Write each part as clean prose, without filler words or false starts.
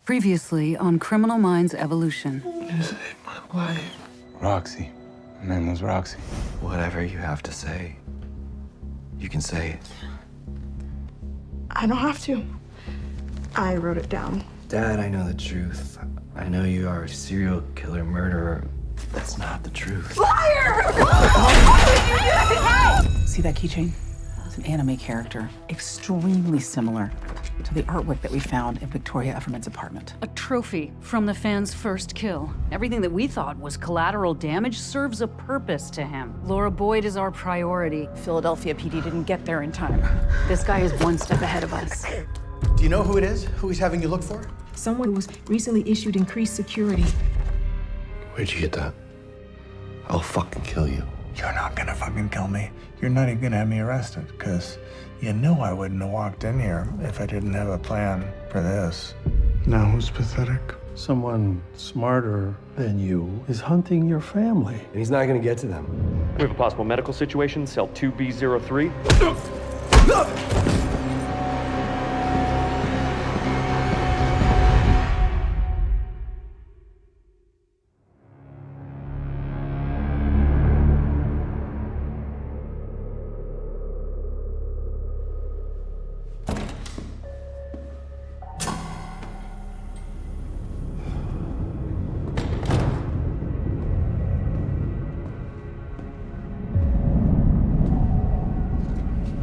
Previously on Criminal Minds Evolution. You saved my life. Roxy. Her name was Roxy. Whatever you have to say, you can say it. I don't have to. I wrote it down. Dad, I know the truth. I know you are a serial killer murderer. That's not the truth. Liar! See that keychain? It's an anime character, extremely similar to the artwork that we found in Victoria Efferman's apartment. A trophy from the fan's first kill. Everything that we thought was collateral damage serves a purpose to him. Laura Boyd is our priority. Philadelphia PD didn't get there in time. This guy is one step ahead of us. Do you know who it is? Who he's having you look for? Someone who was recently issued increased security. Where'd you get that? I'll fucking kill you. You're not gonna fucking kill me. You're not even gonna have me arrested, because you know I wouldn't have walked in here if I didn't have a plan for this. Now who's pathetic? Someone smarter than you is hunting your family. And he's not gonna get to them. We have a possible medical situation, cell 2B03.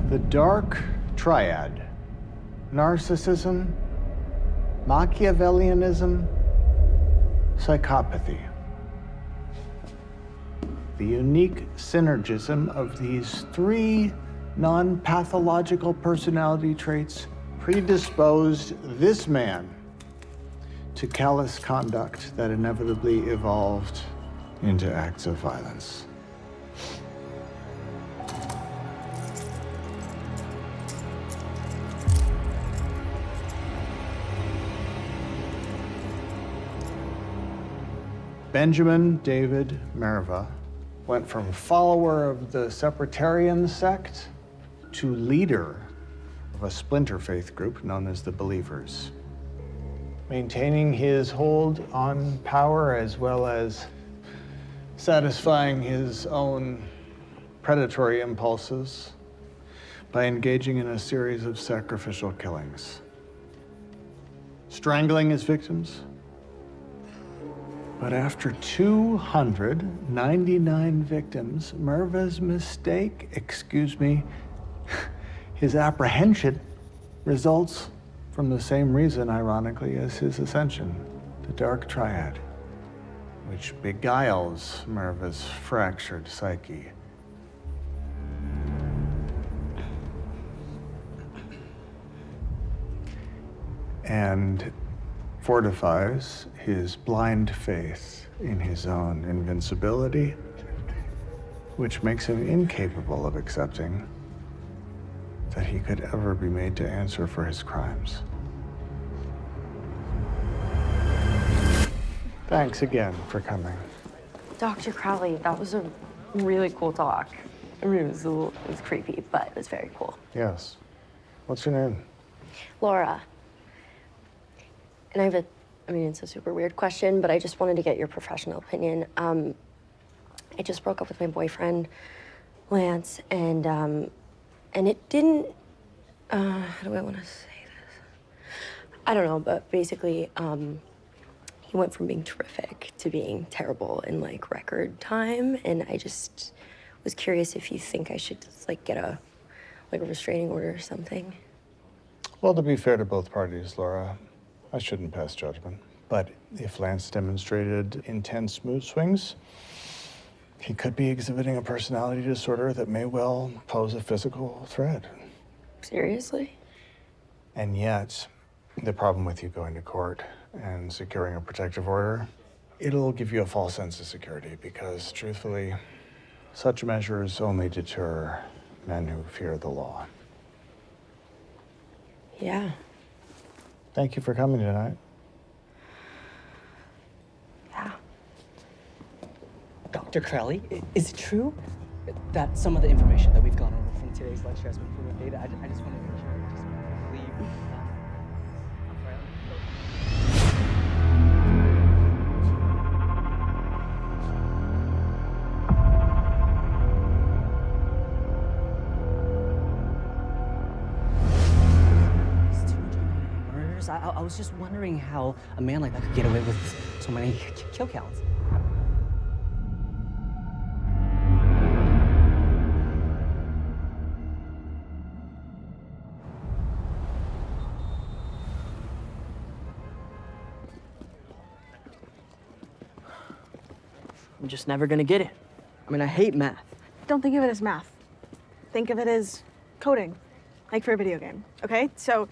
The dark triad. Narcissism, Machiavellianism, psychopathy. The unique synergism of these three non-pathological personality traits predisposed this man to callous conduct that inevitably evolved into acts of violence. Benjamin David Merva went from follower of the Separatarian sect to leader of a splinter faith group known as the Believers, maintaining his hold on power as well as satisfying his own predatory impulses by engaging in a series of sacrificial killings, strangling his victims. But after 299 victims, Merva's his apprehension results from the same reason, ironically, as his ascension, the dark triad, which beguiles Merva's fractured psyche. And fortifies his blind faith in his own invincibility, which makes him incapable of accepting that he could ever be made to answer for his crimes. Thanks again for coming. Dr. Crowley, that was a really cool talk. I mean, it was creepy, but it was very cool. Yes. What's your name? Laura. And it's a super weird question, but I just wanted to get your professional opinion. I just broke up with my boyfriend, Lance, and it didn't, how do I want to say this? I don't know, but basically, he went from being terrific to being terrible in like record time, and I just was curious if you think I should just like get a restraining order or something. Well, to be fair to both parties, Laura, I shouldn't pass judgment. But if Lance demonstrated intense mood swings, he could be exhibiting a personality disorder that may well pose a physical threat. Seriously? And yet, the problem with you going to court and securing a protective order, it'll give you a false sense of security because, truthfully, such measures only deter men who fear the law. Yeah. Thank you for coming tonight. Yeah. Dr. Crowley, is it true that some of the information that we've gone over from today's lecture has been proven data? I just want to make sure I just leave. course. I was just wondering how a man like that could get away with so many kill counts. I'm just never gonna get it. I mean, I hate math. Don't think of it as math. Think of it as coding, like for a video game, okay? So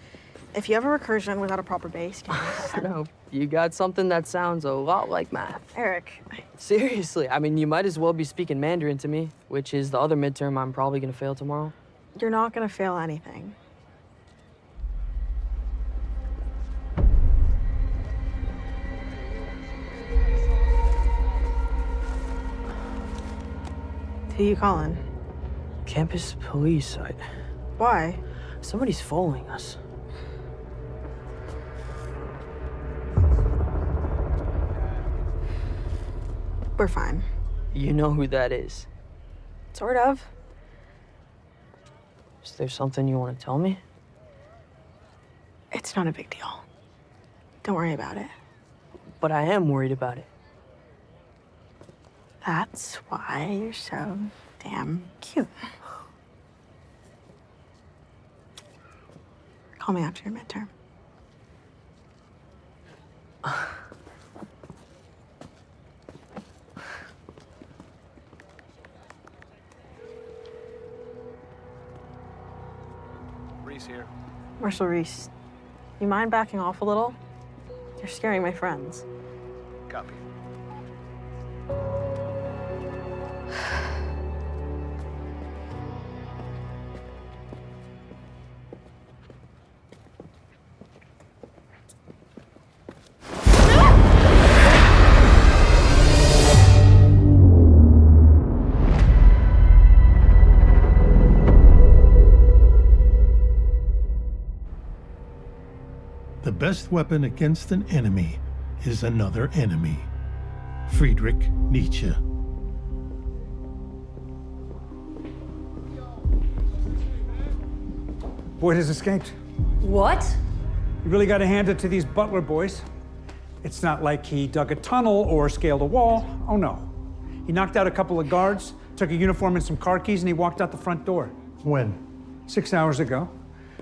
if you have a recursion without a proper base case... No, you got something that sounds a lot like math. Eric. Seriously, I mean, you might as well be speaking Mandarin to me, which is the other midterm I'm probably gonna fail tomorrow. You're not gonna fail anything. Who you calling? Campus police, Why? Somebody's following us. We're fine. You know who that is? Sort of. Is there something you want to tell me? It's not a big deal. Don't worry about it. But I am worried about it. That's why you're so damn cute. Call me after your midterm. Reese here. Marshal Reese, you mind backing off a little? You're scaring my friends. Copy. The best weapon against an enemy is another enemy. Friedrich Nietzsche. Boyd has escaped. What? You really got to hand it to these Butler boys. It's not like he dug a tunnel or scaled a wall. Oh, no. He knocked out a couple of guards, took a uniform and some car keys, and he walked out the front door. When? 6 hours ago.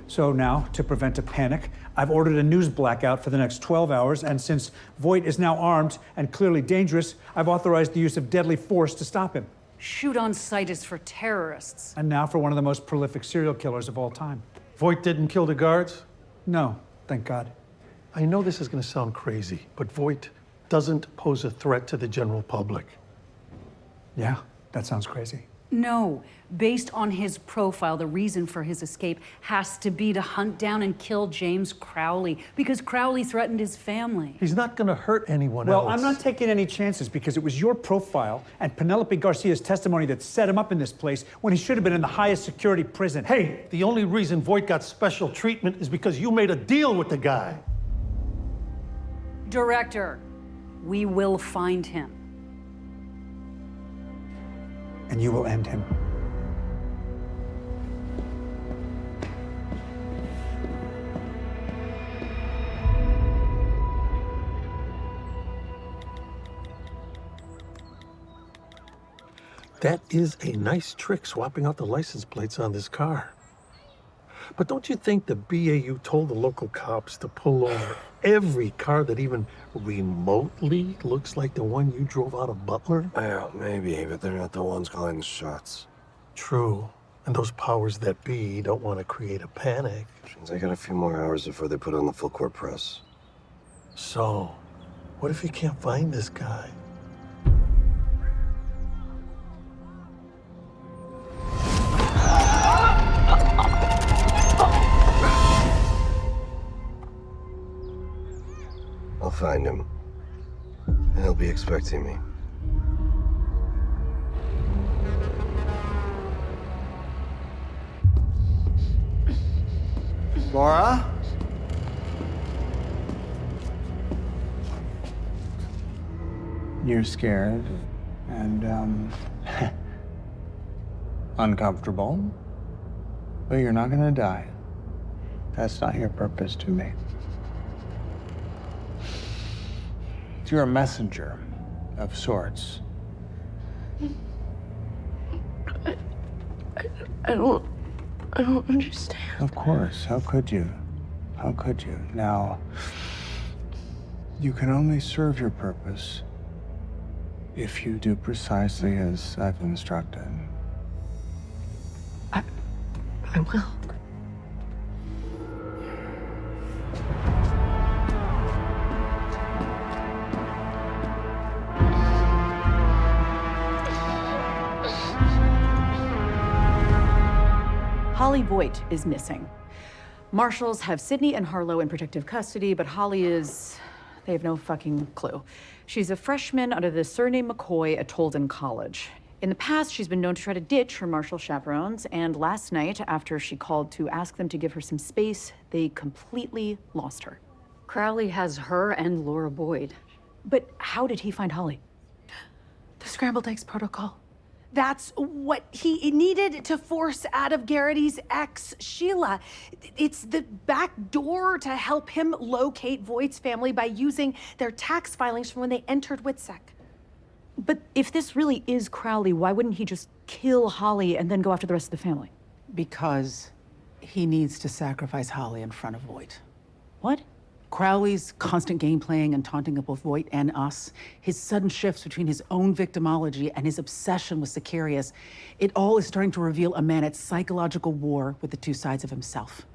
So now, to prevent a panic, I've ordered a news blackout for the next 12 hours, and since Voight is now armed and clearly dangerous, I've authorized the use of deadly force to stop him. Shoot on sight is for terrorists. And now for one of the most prolific serial killers of all time. Voight didn't kill the guards? No, thank God. I know this is going to sound crazy, but Voight doesn't pose a threat to the general public. Yeah, that sounds crazy. No. Based on his profile, the reason for his escape has to be to hunt down and kill James Crowley, because Crowley threatened his family. He's not going to hurt anyone Well, else. I'm not taking any chances because it was your profile and Penelope Garcia's testimony that set him up in this place when he should have been in the highest security prison. Hey, the only reason Voight got special treatment is because you made a deal with the guy. Director, we will find him. And you will end him. That is a nice trick, swapping out the license plates on this car. But don't you think the BAU told the local cops to pull over every car that even remotely looks like the one you drove out of Butler? Yeah, maybe, but they're not the ones calling the shots. True. And those powers that be don't want to create a panic. Means I got a few more hours before they put on the full court press. So, what if you can't find this guy? I'll find him. And he'll be expecting me. Laura? You're scared and, uncomfortable, but you're not gonna die. That's not your purpose to me. You're a messenger of sorts. I don't understand. Of course. How could you? How could you? Now, you can only serve your purpose if you do precisely as I've instructed. I will. Holly Voight is missing. Marshals have Sydney and Harlow in protective custody, but Holly is... they have no fucking clue. She's a freshman under the surname McCoy at Tolden College. In the past, she's been known to try to ditch her Marshall chaperones, and last night, after she called to ask them to give her some space, they completely lost her. Crowley has her and Laura Boyd. But how did he find Holly? The scrambled eggs protocol. That's what he needed to force out of Garrity's ex, Sheila. It's the back door to help him locate Voight's family by using their tax filings from when they entered Witsec. But if this really is Crowley, why wouldn't he just kill Holly and then go after the rest of the family? Because he needs to sacrifice Holly in front of Voight. What? Crowley's constant game playing and taunting of both Voight and us, his sudden shifts between his own victimology and his obsession with Sicarius, it all is starting to reveal a man at psychological war with the two sides of himself.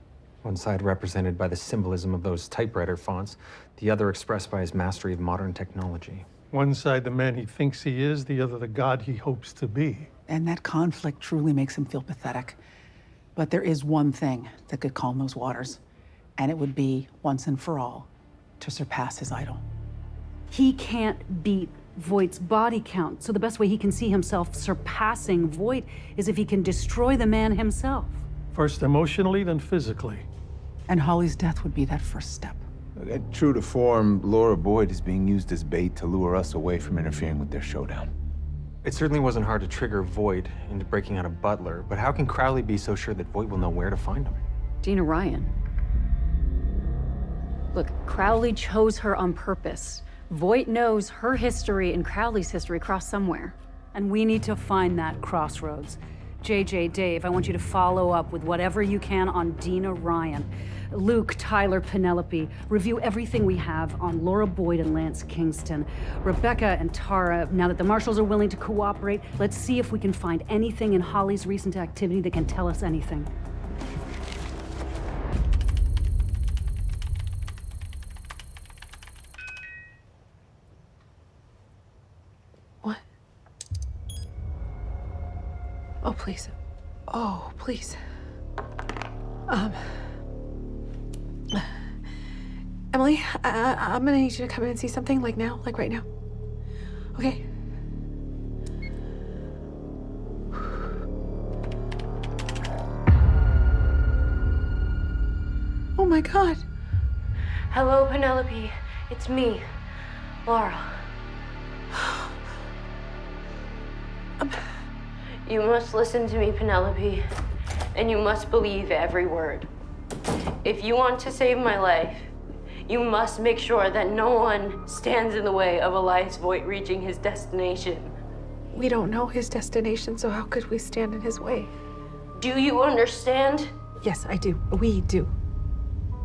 One side represented by the symbolism of those typewriter fonts, the other expressed by his mastery of modern technology. One side the man he thinks he is, the other the god he hopes to be. And that conflict truly makes him feel pathetic. But there is one thing that could calm those waters, and it would be, once and for all, to surpass his idol. He can't beat Voight's body count, so the best way he can see himself surpassing Voight is if he can destroy the man himself. First emotionally, then physically. And Holly's death would be that first step. True to form, Laura Boyd is being used as bait to lure us away from interfering with their showdown. It certainly wasn't hard to trigger Voight into breaking out a butler, but how can Crowley be so sure that Voight will know where to find him? Dina Ryan. Look, Crowley chose her on purpose. Voight knows her history and Crowley's history cross somewhere. And we need to find that crossroads. JJ, Dave, I want you to follow up with whatever you can on Dina Ryan. Luke, Tyler, Penelope, review everything we have on Laura Boyd and Lance Kingston. Rebecca and Tara, now that the marshals are willing to cooperate, let's see if we can find anything in Holly's recent activity that can tell us anything. What? Oh, please. Oh, please. Emily, I'm gonna need you to come in and see something, like now, like right now. Okay? Oh my God. Hello, Penelope. It's me, Laura. You must listen to me, Penelope, and you must believe every word. If you want to save my life, you must make sure that no one stands in the way of Elias Voight reaching his destination. We don't know his destination, so how could we stand in his way? Do you understand? Yes, I do. We do.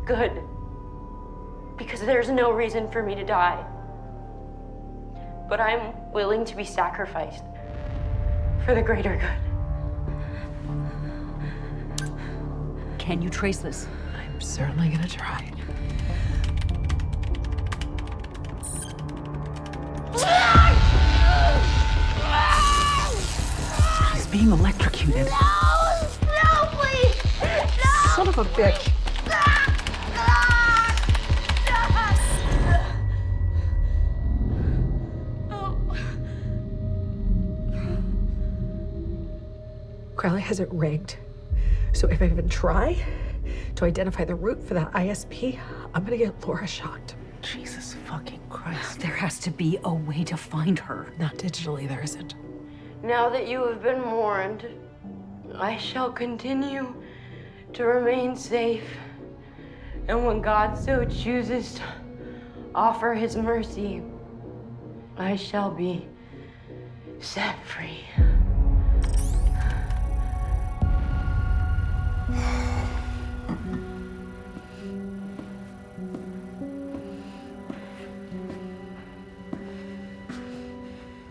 Good. Because there's no reason for me to die. But I'm willing to be sacrificed for the greater good. Can you trace this? I'm certainly gonna try. He's being electrocuted. No, please! No! Son of a bitch. Crowley has it rigged. So if I even try to identify the route for that ISP, I'm gonna get Laura shocked. Jesus fucking Christ. There has to be a way to find her. Not digitally, there isn't. Now that you have been warned, I shall continue to remain safe. And when God so chooses to offer his mercy, I shall be set free.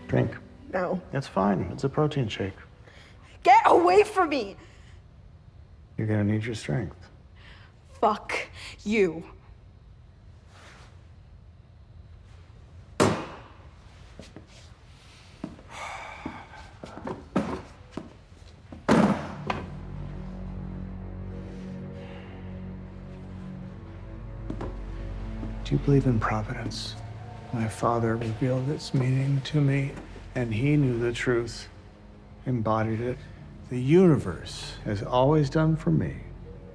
Drink. No. It's fine. It's a protein shake. Get away from me! You're gonna need your strength. Fuck you. Do you believe in providence? My father revealed its meaning to me, and he knew the truth, embodied it. The universe has always done for me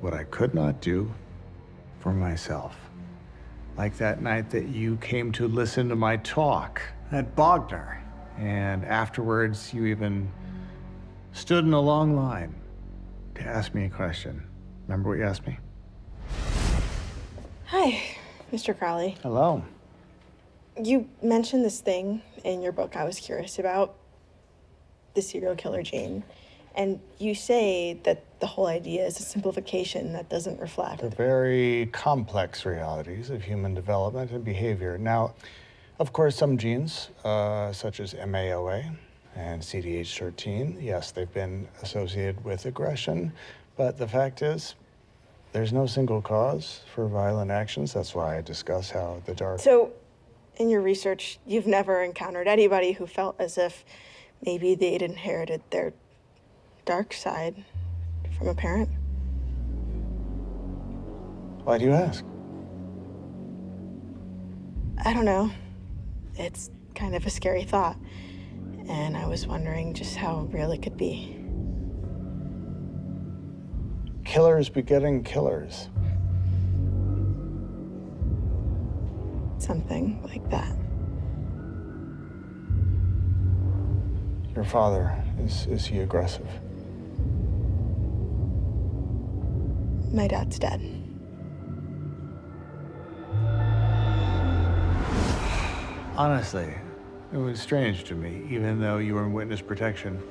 what I could not do for myself. Like that night that you came to listen to my talk at Bogner. And afterwards, you even stood in a long line to ask me a question. Remember what you asked me? Hi, Mr. Crowley. Hello. You mentioned this thing in your book I was curious about, the serial killer gene. And you say that the whole idea is a simplification that doesn't reflect The very complex realities of human development and behavior. Now, of course, some genes, such as MAOA and CDH13, yes, they've been associated with aggression, but the fact is, there's no single cause for violent actions. That's why I discuss how the dark... So, in your research, you've never encountered anybody who felt as if maybe they'd inherited their dark side from a parent? Why do you ask? I don't know. It's kind of a scary thought. And I was wondering just how real it could be. Killers begetting killers. Something like that. Your father, is he aggressive? My dad's dead. Honestly, it was strange to me, even though you were in witness protection,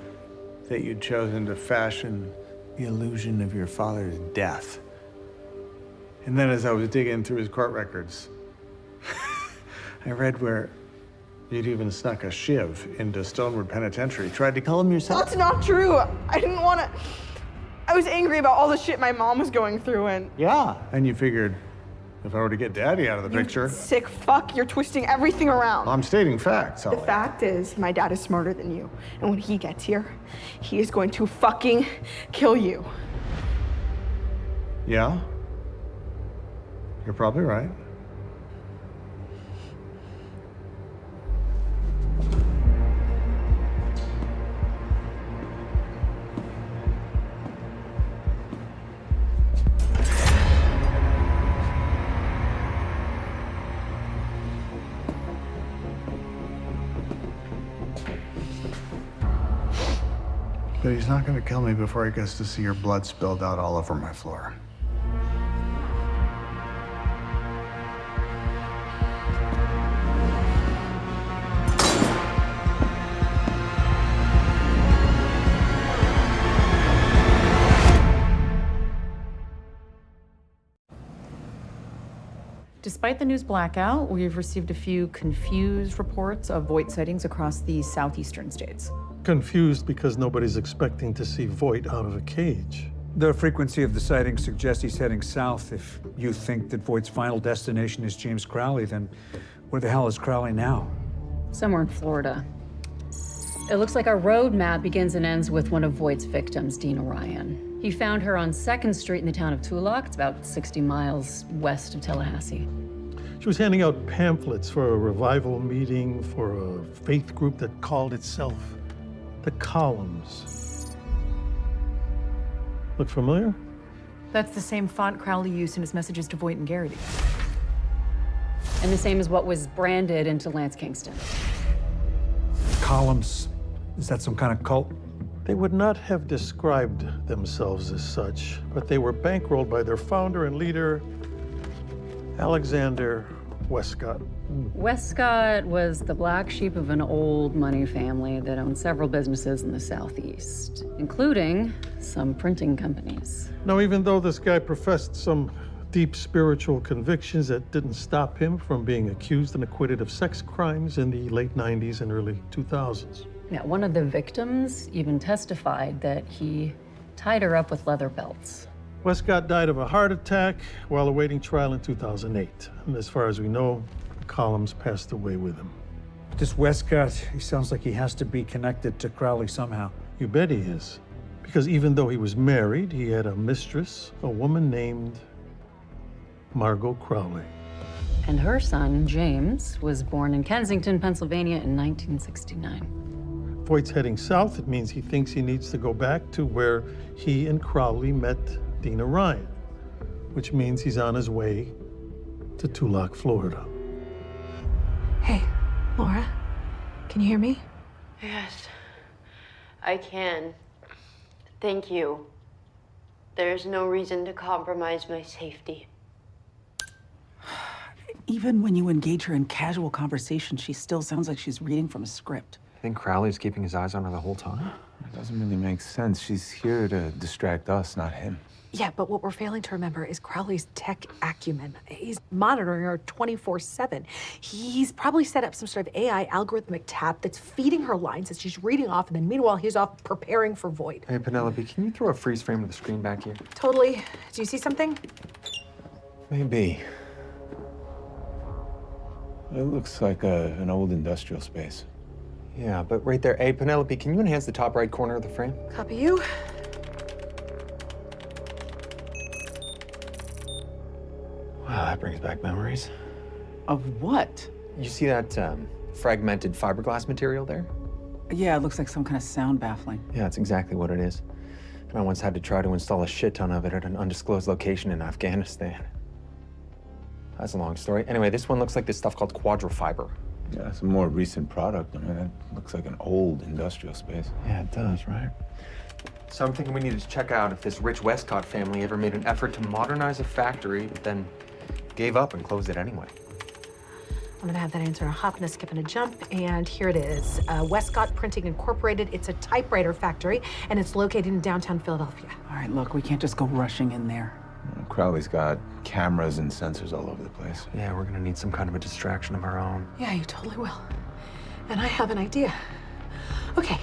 that you'd chosen to fashion the illusion of your father's death. And then as I was digging through his court records, I read where you'd even snuck a shiv into Stonewood Penitentiary, tried to kill him yourself. That's not true. I didn't want to. I was angry about all the shit my mom was going through, and Yeah, and you figured if I were to get Daddy out of the picture... sick fuck, you're twisting everything around. I'm stating facts, The Holly. fact is, my dad is smarter than you. And when he gets here, he is going to fucking kill you. Yeah? You're probably right. But he's not gonna kill me before he gets to see your blood spilled out all over my floor. Despite the news blackout, we've received a few confused reports of Voight sightings across the southeastern states. Confused because nobody's expecting to see Voight out of a cage. The frequency of the sightings suggests he's heading south. If you think that Voight's final destination is James Crowley, then where the hell is Crowley now? Somewhere in Florida. It looks like our road map begins and ends with one of Voight's victims, Dina Ryan. He found her on 2nd Street in the town of Tulloch. It's about 60 miles west of Tallahassee. She was handing out pamphlets for a revival meeting for a faith group that called itself the Columns. Look familiar? That's the same font Crowley used in his messages to Voight and Garrity. And the same as what was branded into Lance Kingston. Columns. Is that some kind of cult? They would not have described themselves as such, but they were bankrolled by their founder and leader, Alexander Westcott? Westcott was the black sheep of an old money family that owned several businesses in the Southeast, including some printing companies. Now, even though this guy professed some deep spiritual convictions, that didn't stop him from being accused and acquitted of sex crimes in the late 90s and early 2000s. Yeah, one of the victims even testified that he tied her up with leather belts. Westcott died of a heart attack while awaiting trial in 2008. And as far as we know, Collins passed away with him. This Westcott, he sounds like he has to be connected to Crowley somehow. You bet he is. Because even though he was married, he had a mistress, a woman named Margot Crowley. And her son, James, was born in Kensington, Pennsylvania in 1969. Voight's heading south. It means he thinks he needs to go back to where he and Crowley met Dina Ryan, which means he's on his way to Tulock, Florida. Hey, Laura, can you hear me? Yes, I can. Thank you. There's no reason to compromise my safety. Even when you engage her in casual conversation, she still sounds like she's reading from a script. I think Crowley's keeping his eyes on her the whole time. It doesn't really make sense. She's here to distract us, not him. Yeah, but what we're failing to remember is Crowley's tech acumen. He's monitoring her 24/7. He's probably set up some sort of AI algorithmic tap that's feeding her lines as she's reading off, and then meanwhile, he's off preparing for Voight. Hey, Penelope, can you throw a freeze frame of the screen back here? Totally. Do you see something? Maybe. It looks like an old industrial space. Yeah, but right there. Hey, Penelope, can you enhance the top right corner of the frame? Copy you. Wow, that brings back memories. Of what? You see that fragmented fiberglass material there? Yeah, it looks like some kind of sound baffling. Yeah, that's exactly what it is. And I once had to try to install a shit ton of it at an undisclosed location in Afghanistan. That's a long story. Anyway, this one looks like this stuff called quadrifiber. Yeah, it's a more recent product. I mean, it looks like an old industrial space. Yeah, it does, right? So I'm thinking we need to check out if this rich Westcott family ever made an effort to modernize a factory, but then gave up and closed it anyway. I'm gonna have that answer in a hop and a skip and a jump, and here it is. Westcott Printing Incorporated. It's a typewriter factory, and it's located in downtown Philadelphia. All right, look, we can't just go rushing in there. Crowley's got cameras and sensors all over the place. Yeah, we're gonna need some kind of a distraction of our own. Yeah, you totally will. And I have an idea. Okay.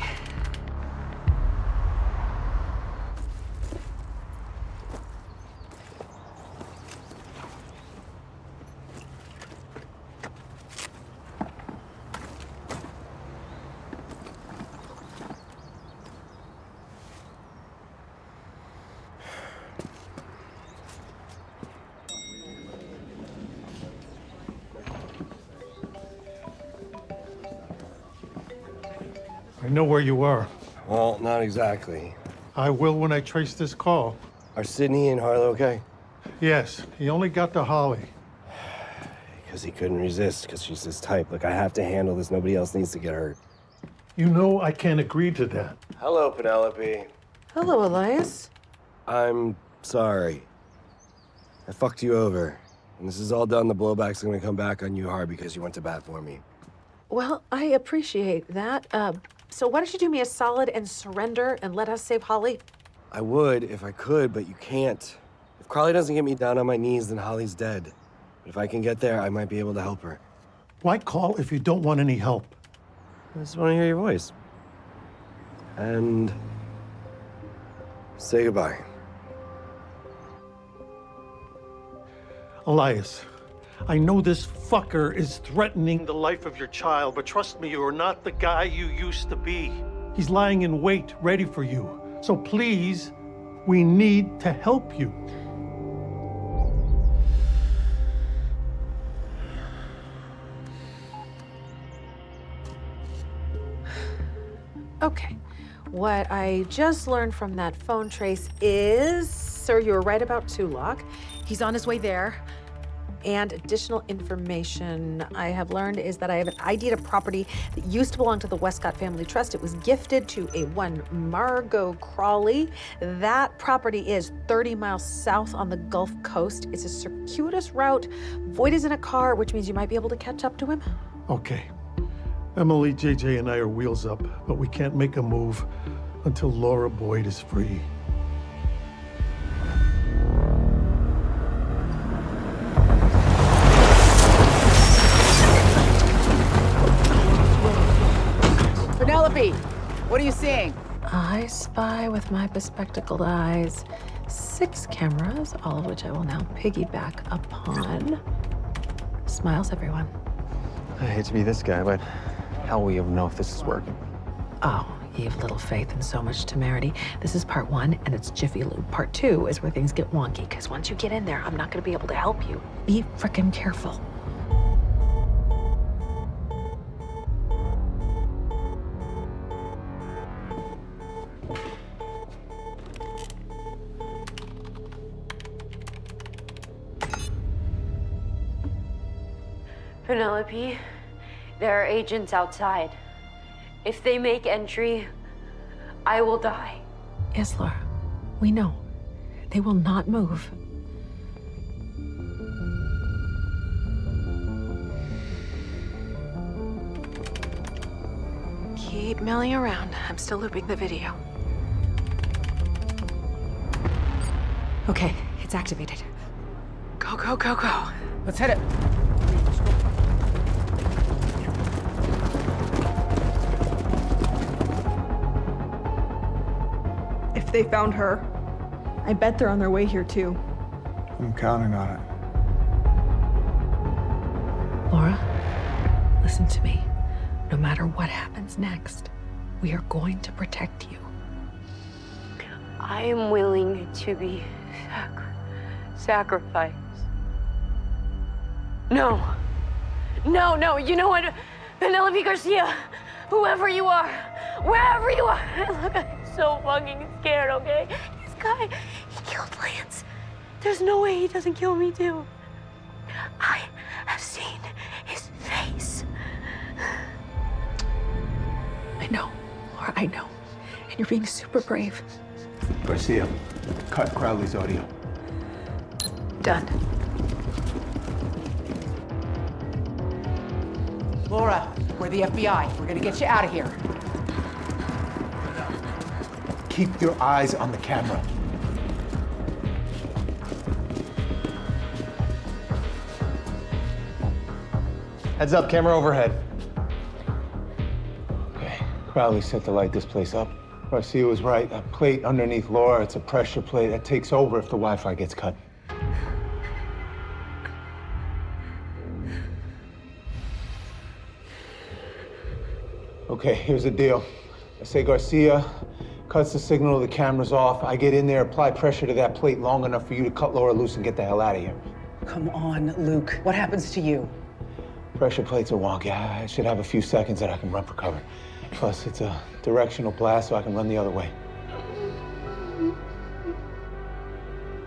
I know where you are. Well, not exactly. I will when I trace this call. Are Sydney and Harlow okay? Yes, he only got to Holly. Because he couldn't resist, because she's his type. Look, I have to handle this. Nobody else needs to get hurt. You know I can't agree to that. Hello, Penelope. Hello, Elias. I'm sorry. I fucked you over. And this is all done. The blowback's gonna come back on you hard because you went to bat for me. Well, I appreciate that. So why don't you do me a solid and surrender and let us save Holly? I would if I could, but you can't. If Crowley doesn't get me down on my knees, then Holly's dead. But if I can get there, I might be able to help her. Why call if you don't want any help? I just want to hear your voice. And say goodbye. Elias, I know this fucker is threatening the life of your child, but trust me, you are not the guy you used to be. He's lying in wait, ready for you. So please, we need to help you. Okay. What I just learned from that phone trace is, sir, you were right about Tulock. He's on his way there. And additional information I have learned is that I have an ID to property that used to belong to the Westcott Family Trust. It was gifted to a one Margot Crawley. That property is 30 miles south on the Gulf Coast. It's a circuitous route. Voight is in a car, which means you might be able to catch up to him. Okay. Emily, JJ, and I are wheels up, but we can't make a move until Laura Boyd is free. Penelope, what are you seeing? I spy with my bespectacled eyes 6 cameras, all of which I will now piggyback upon. Smiles, everyone. I hate to be this guy, but how will you know if this is working? Oh, you have little faith and so much temerity. This is part 1, and it's Jiffy Lube. Part 2 is where things get wonky, because once you get in there, I'm not gonna be able to help you. Be frickin' careful. Penelope, there are agents outside. If they make entry, I will die. Yes, Laura, we know. They will not move. Keep milling around. I'm still looping the video. Okay, it's activated. Go, go, go, go. Let's hit it. If they found her, I bet they're on their way here too. I'm counting on it. Laura, listen to me. No matter what happens next, we are going to protect you. I am willing to be sacrificed. No. No, no, you know what? Penelope Garcia, whoever you are, wherever you are, look, I'm so fucking scared, okay? This guy, he killed Lance. There's no way he doesn't kill me too. I have seen his face. I know, Laura, I know. And you're being super brave. Garcia, cut Crowley's audio. Done. Laura, we're the FBI. We're gonna get you out of here. Keep your eyes on the camera. Heads up, camera overhead. Okay, Crowley set to light this place up. Garcia was right. That plate underneath Laura, it's a pressure plate that takes over if the Wi-Fi gets cut. Okay, here's the deal. I say Garcia cuts the signal, the camera's off. I get in there, apply pressure to that plate long enough for you to cut Laura loose and get the hell out of here. Come on, Luke. What happens to you? Pressure plates are wonky. I should have a few seconds that I can run for cover. Plus, it's a directional blast, so I can run the other way.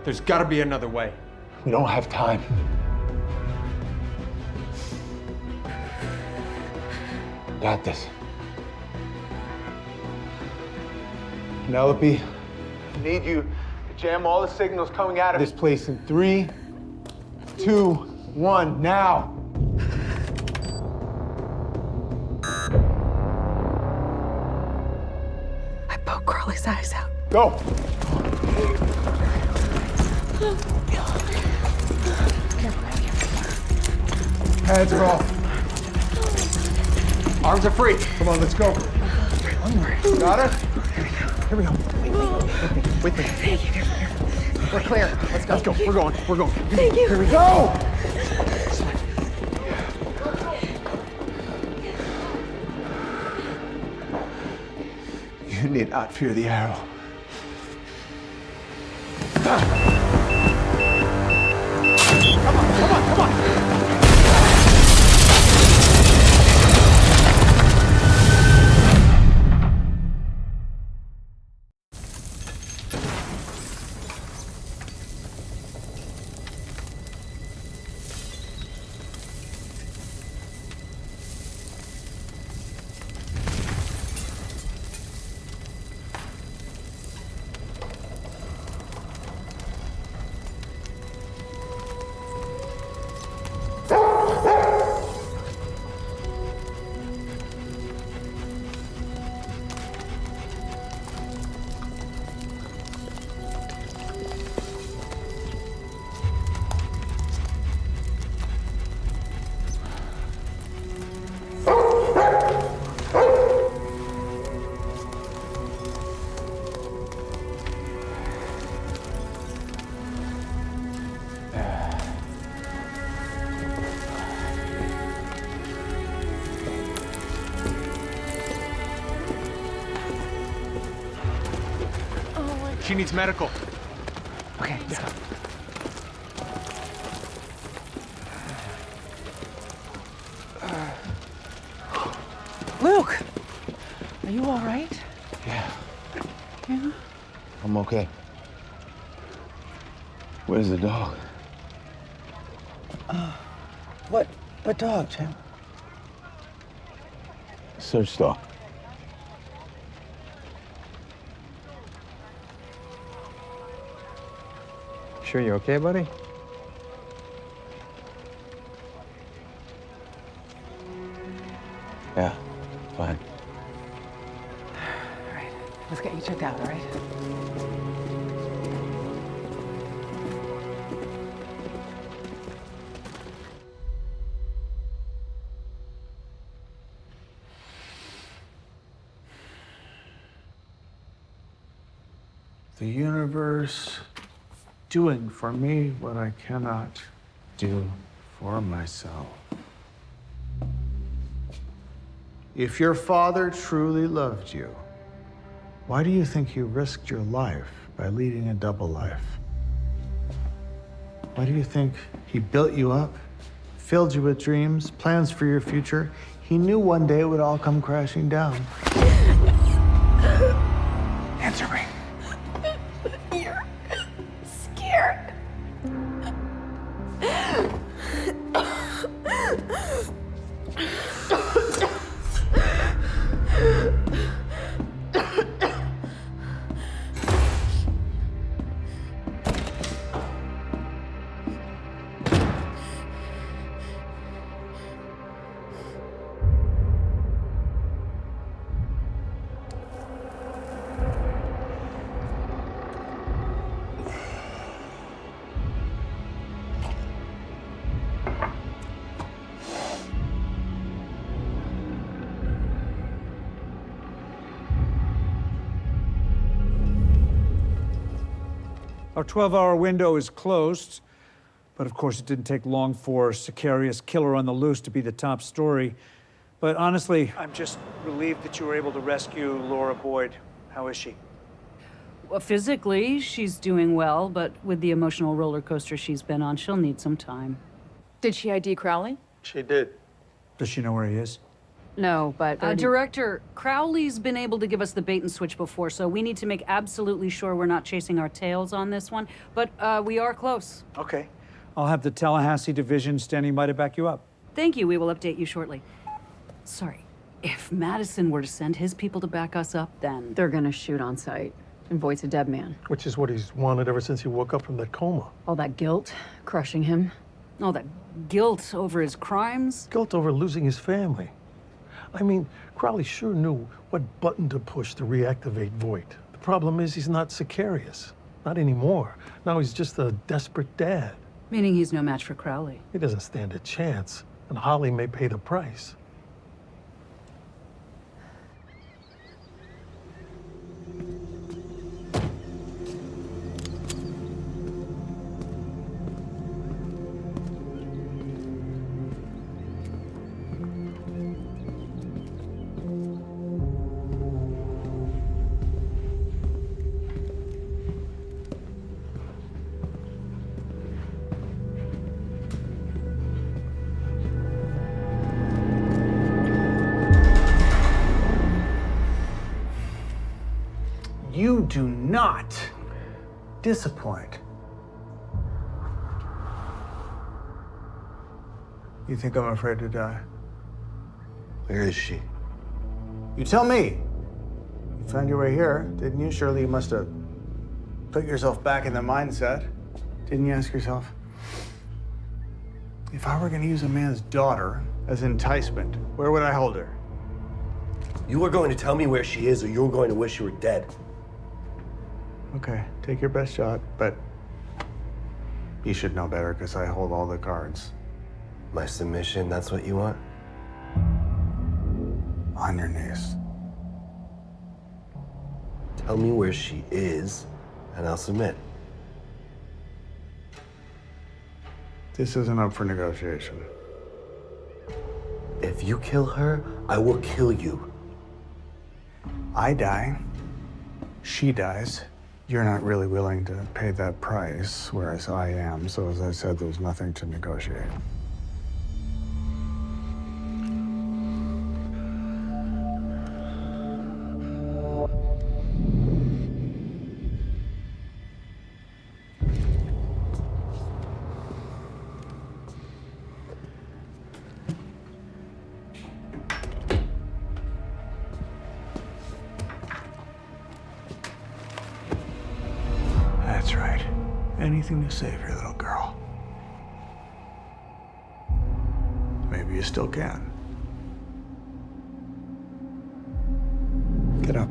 There's gotta be another way. We don't have time. Got this. Penelope, I need you to jam all the signals coming out of this place in 3, 2, 1, now. I poke Crowley's eyes out. Go. Hands are off. Arms are free. Come on, let's go. One more. Got her? Here we go. With me. We're clear. Let's go. Let's go. We're going. We're going. Thank you. Here we go. You need not fear the arrow. Come on. She needs medical. Okay, let's go. Luke, are you all right? Yeah, Yeah. I'm okay. Where's the dog? What dog, Jim? Search dog. Sure you're okay, buddy? Yeah, fine. All right, let's get you checked out, all right? The universe doing for me what I cannot do for myself. If your father truly loved you, why do you think he risked your life by leading a double life? Why do you think he built you up, filled you with dreams, plans for your future? He knew one day it would all come crashing down. Answer me. You're scared. Our 12-hour window is closed, but of course it didn't take long for Sicarius Killer on the Loose to be the top story. But honestly, I'm just relieved that you were able to rescue Laura Boyd. How is she? Well, physically, she's doing well, but with the emotional roller coaster she's been on, she'll need some time. Did she ID Crowley? She did. Does she know where he is? No, but... Director, Crowley's been able to give us the bait and switch before, so we need to make absolutely sure we're not chasing our tails on this one. But we are close. Okay. I'll have the Tallahassee division standing by to back you up. Thank you. We will update you shortly. Sorry. If Madison were to send his people to back us up, then... They're gonna shoot on sight. And Voight's a dead man. Which is what he's wanted ever since he woke up from that coma. All that guilt crushing him. All that guilt over his crimes. Guilt over losing his family. I mean, Crowley sure knew what button to push to reactivate Voight. The problem is he's not Sicarius. Not anymore. Now he's just a desperate dad. Meaning he's no match for Crowley. He doesn't stand a chance, and Holly may pay the price. You do not disappoint. You think I'm afraid to die? Where is she? You tell me. You found your way here, didn't you? Surely you must have put yourself back in the mindset. Didn't you ask yourself, if I were going to use a man's daughter as enticement, where would I hold her? You are going to tell me where she is, or you're going to wish you were dead. Okay, take your best shot, but you should know better because I hold all the cards. My submission, that's what you want? On your knees. Tell me where she is, and I'll submit. This isn't up for negotiation. If you kill her, I will kill you. I die. She dies. You're not really willing to pay that price, whereas I am. So as I said, there's nothing to negotiate. That's right. Anything to save your little girl. Maybe you still can. Get up.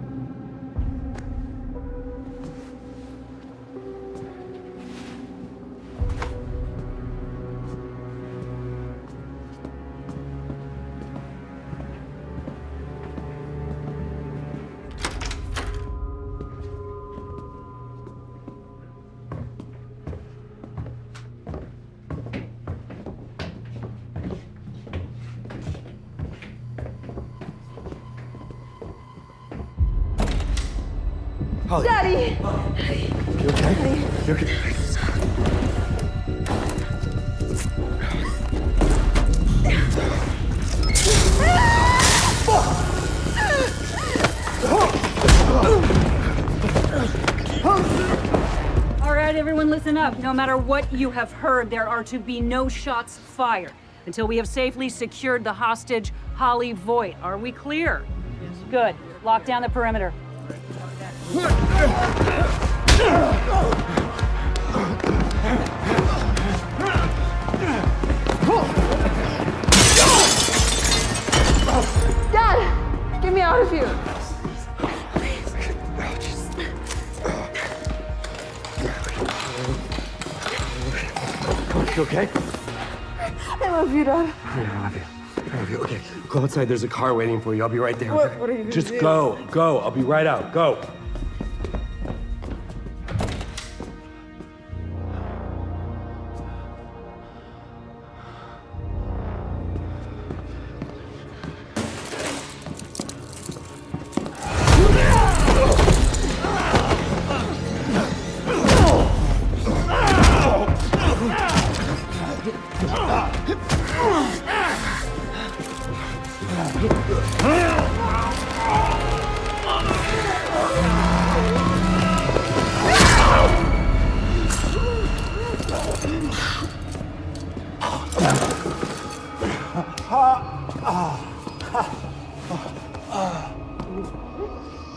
Holly. Daddy! You okay? You okay? All right, everyone listen up. No matter what you have heard, there are to be no shots fired until we have safely secured the hostage, Holly Voight. Are we clear? Yes. Good. Lock down the perimeter. Dad! Get me out of here! You okay? I love you, Dad. I love you. I love you. Okay, go outside. There's a car waiting for you. I'll be right there. What are you gonna Just do? go. I'll be right out. Go.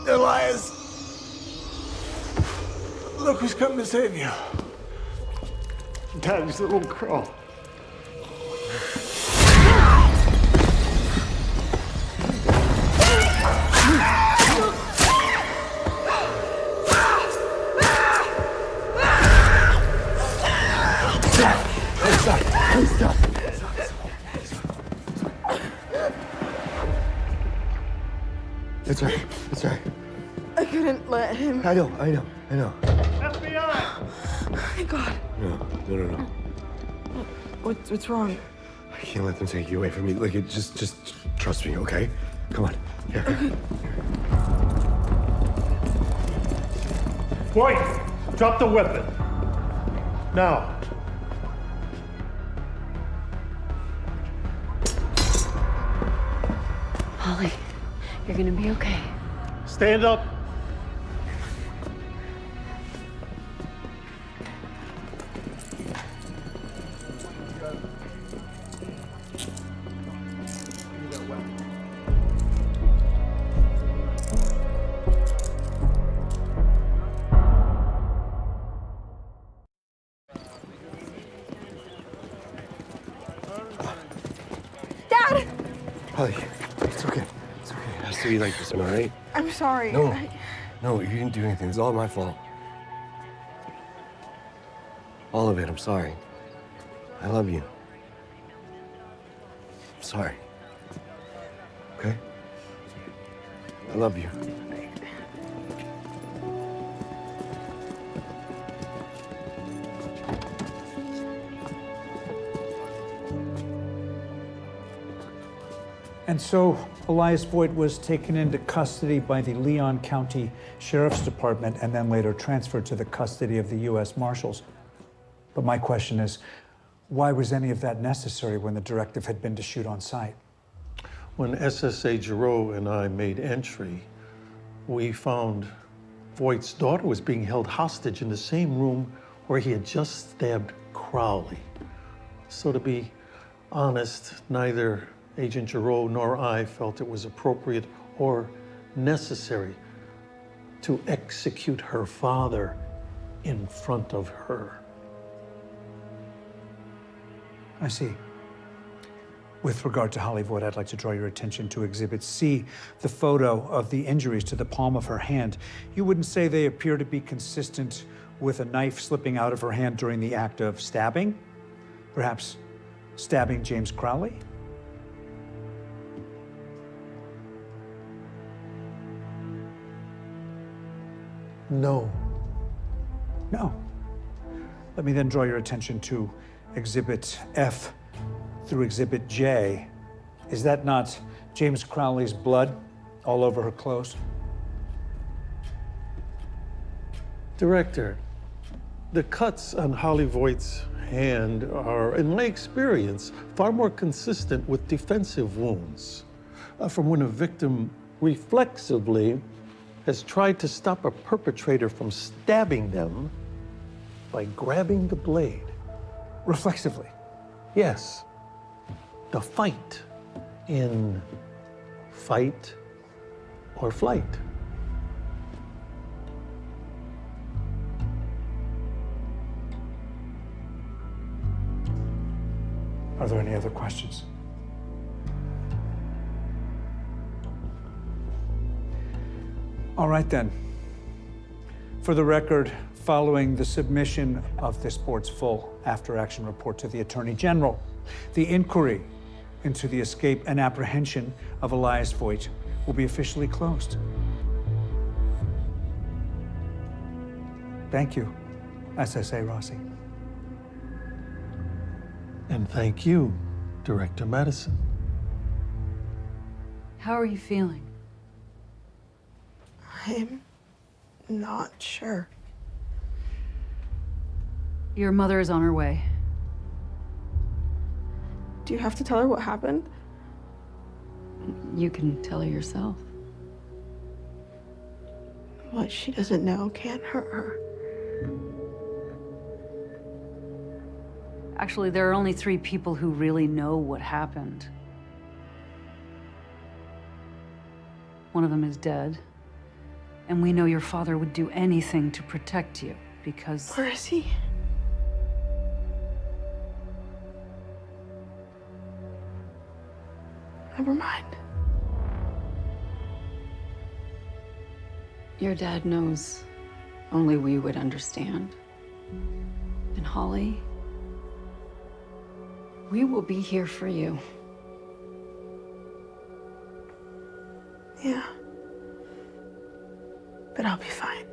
Elias! Look who's come to save you. Daddy's little girl. Stop. It's all right. It's all right. I couldn't let him. I know. FBI! Thank God. No. What's wrong? I can't let them take you away from me. Like, just trust me, okay? Come on. Here. Boy, drop the weapon. Now. Holly, you're gonna be okay. Stand up. Dad! Holly, it's okay. It's okay. It has to be like this, all right? I'm sorry. No, you didn't do anything. It's all my fault. All of it. I'm sorry. I love you. I'm sorry. Okay? I love you. And so Elias Voigt was taken into custody by the Leon County Sheriff's Department and then later transferred to the custody of the U.S. Marshals. But my question is, why was any of that necessary when the directive had been to shoot on site? When SSA Giroux and I made entry, we found Voigt's daughter was being held hostage in the same room where he had just stabbed Crowley. So to be honest, neither Agent Giroux nor I felt it was appropriate or necessary to execute her father in front of her. I see. With regard to Holly Voigt, I'd like to draw your attention to Exhibit C, the photo of the injuries to the palm of her hand. You wouldn't say they appear to be consistent with a knife slipping out of her hand during the act of stabbing? Perhaps stabbing James Crowley? No. No. Let me then draw your attention to Exhibit F through Exhibit J. Is that not James Crowley's blood all over her clothes? Director, the cuts on Holly Voigt's hand are, in my experience, far more consistent with defensive wounds from when a victim reflexively has tried to stop a perpetrator from stabbing them by grabbing the blade. Reflexively? Yes. The fight in fight or flight. Are there any other questions? All right then. For the record, following the submission of this board's full after-action report to the Attorney General, the inquiry into the escape and apprehension of Elias Voigt will be officially closed. Thank you, SSA Rossi. And thank you, Director Madison. How are you feeling? I'm not sure. Your mother is on her way. Do you have to tell her what happened? You can tell her yourself. What she doesn't know can't hurt her. Actually, there are only 3 people who really know what happened. One of them is dead. And we know your father would do anything to protect you, because... Where is he? Never mind. Your dad knows only we would understand. And Holly, we will be here for you. Yeah. But I'll be fine.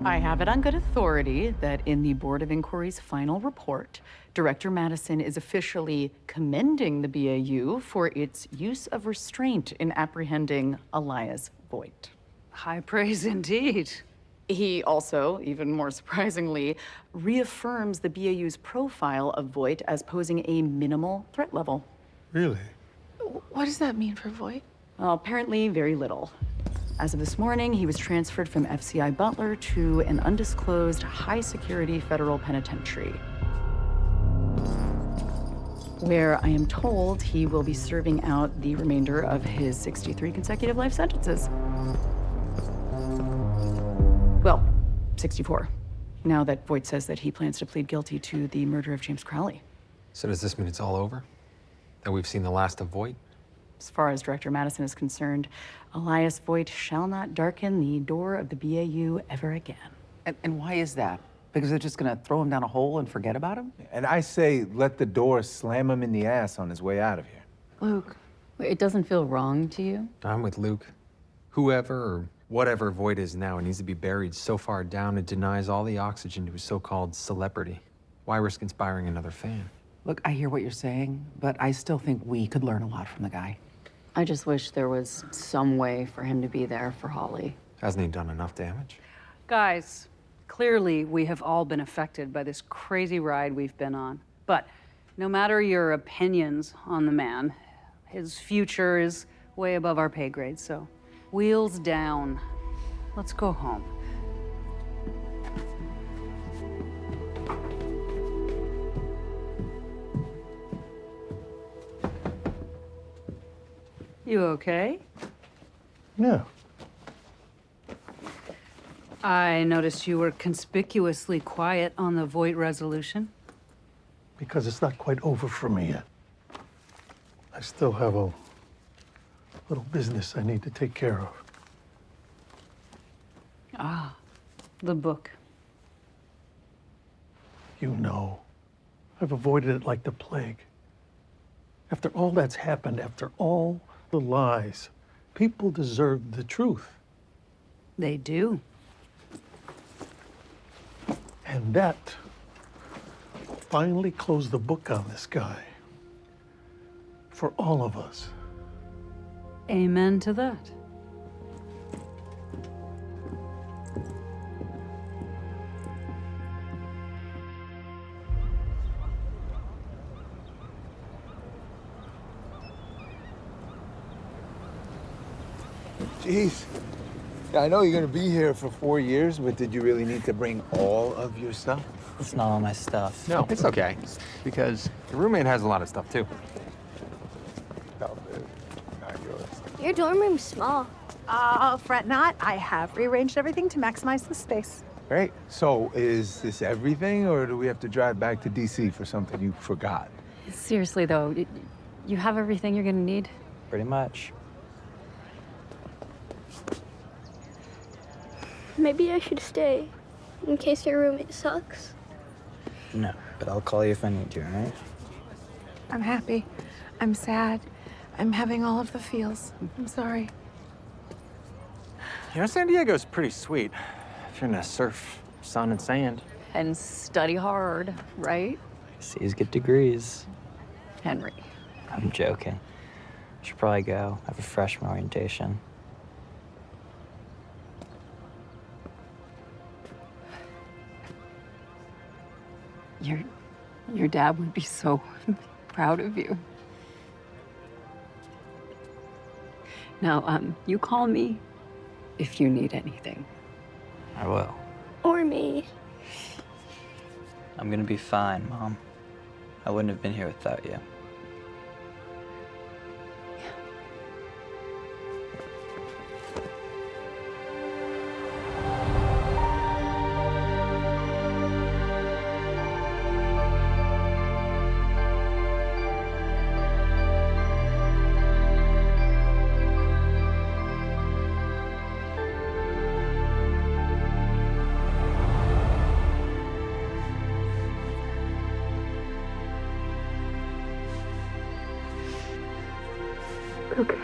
I have it on good authority that in the Board of Inquiry's final report, Director Madison is officially commending the BAU for its use of restraint in apprehending Elias Voigt. High praise indeed. He also, even more surprisingly, reaffirms the BAU's profile of Voigt as posing a minimal threat level. Really? What does that mean for Voigt? Well, apparently very little. As of this morning, he was transferred from FCI Butler to an undisclosed high-security federal penitentiary, where I am told he will be serving out the remainder of his 63 consecutive life sentences. Well, 64, now that Voigt says that he plans to plead guilty to the murder of James Crowley. So does this mean it's all over? That we've seen the last of Voigt? As far as Director Madison is concerned, Elias Voigt shall not darken the door of the BAU ever again. And why is that? Because they're just gonna throw him down a hole and forget about him? And I say let the door slam him in the ass on his way out of here. Luke, it doesn't feel wrong to you? I'm with Luke. Whoever or whatever Voigt is now needs to be buried so far down it denies all the oxygen to his so-called celebrity. Why risk inspiring another fan? Look, I hear what you're saying, but I still think we could learn a lot from the guy. I just wish there was some way for him to be there for Holly. Hasn't he done enough damage? Guys, clearly we have all been affected by this crazy ride we've been on. But no matter your opinions on the man, his future is way above our pay grade, so wheels down. Let's go home. You okay? Yeah. I noticed you were conspicuously quiet on the Voight resolution. Because it's not quite over for me yet. I still have a little business I need to take care of. Ah, the book. You know, I've avoided it like the plague. After all that's happened, after all the lies, people deserve the truth. They do. And that finally closed the book on this guy. For all of us. Amen to that. Jeez. Yeah, I know you're gonna be here for 4 years, but did you really need to bring all of your stuff? It's not all my stuff. No, it's okay. Because your roommate has a lot of stuff too. No, not yours. Your dorm room's small. Fret not. I have rearranged everything to maximize the space. Great. So is this everything, or do we have to drive back to DC for something you forgot? Seriously, though, you have everything you're gonna need? Pretty much. Maybe I should stay, in case your roommate sucks. No, but I'll call you if I need to, all right? I'm happy. I'm sad. I'm having all of the feels. I'm sorry. You know, San Diego's pretty sweet. If you're gonna surf, sun, and sand. And study hard, right? C's get degrees. Henry. I'm joking. Should probably go. I have a freshman orientation. Your dad would be so proud of you. Now, you call me if you need anything. I will. Or me. I'm gonna be fine, Mom. I wouldn't have been here without you. Okay.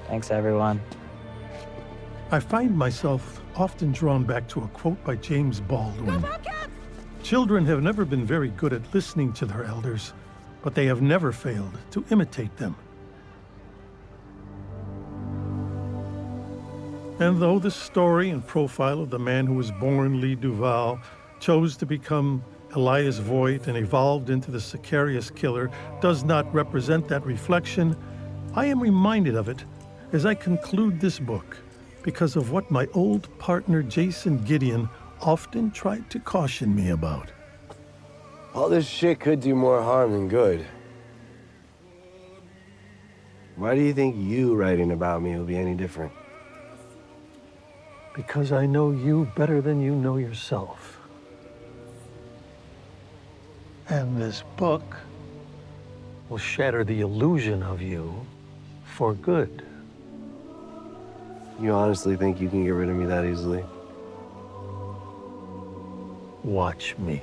Thanks, everyone. I find myself often drawn back to a quote by James Baldwin. Children have never been very good at listening to their elders, but they have never failed to imitate them. And though the story and profile of the man who was born Lee Duval, chose to become Elias Voight, and evolved into the Sicarius killer does not represent that reflection, I am reminded of it as I conclude this book because of what my old partner Jason Gideon often tried to caution me about. All this shit could do more harm than good. Why do you think you writing about me will be any different? Because I know you better than you know yourself. And this book will shatter the illusion of you for good. You honestly think you can get rid of me that easily? Watch me.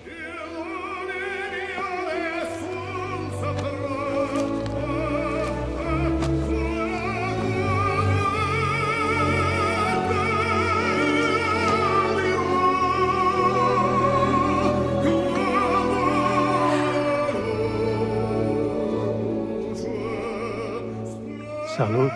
Salud.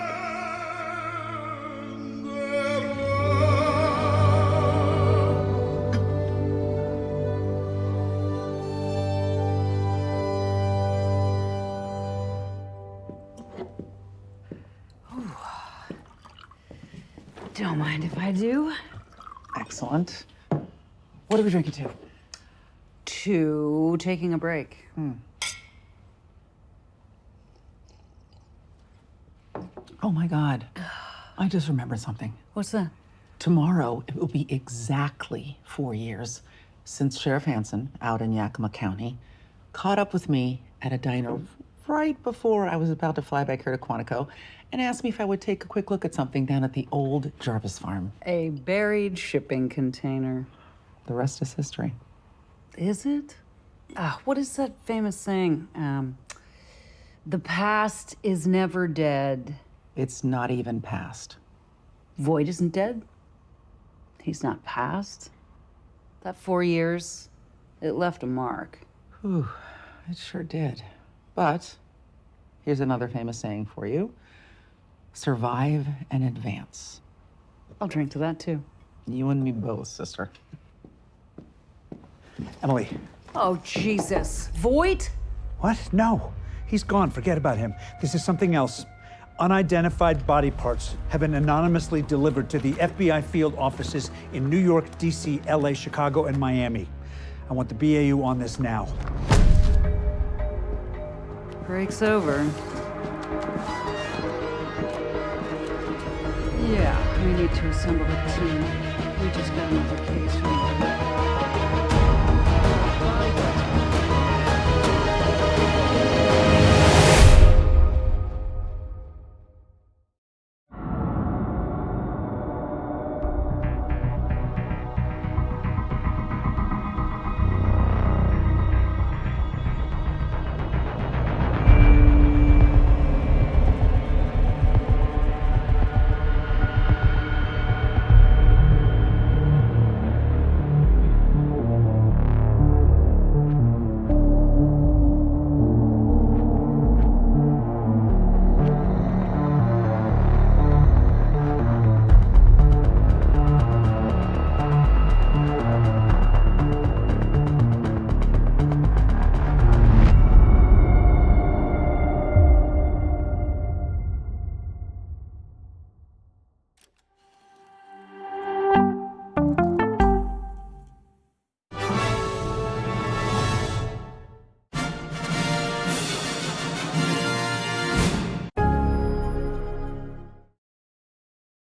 Don't mind if I do. Excellent. What are we drinking to? To taking a break. Oh my God. I just remembered something. What's that? Tomorrow, it will be exactly 4 years since Sheriff Hansen, out in Yakima County, caught up with me at a diner right before I was about to fly back here to Quantico and asked me if I would take a quick look at something down at the old Jarvis farm. A buried shipping container. The rest is history. Is it? What is that famous saying? The past is never dead. It's not even past. Voight isn't dead. He's not past. That 4 years, it left a mark. Whew, it sure did. But here's another famous saying for you. Survive and advance. I'll drink to that too. You and me both, sister. Emily. Oh, Jesus. Voight? What? No. He's gone. Forget about him. This is something else. Unidentified body parts have been anonymously delivered to the FBI field offices in New York, D.C., L.A., Chicago, and Miami. I want the BAU on this now. Break's over. Yeah, we need to assemble a team. We just got another case from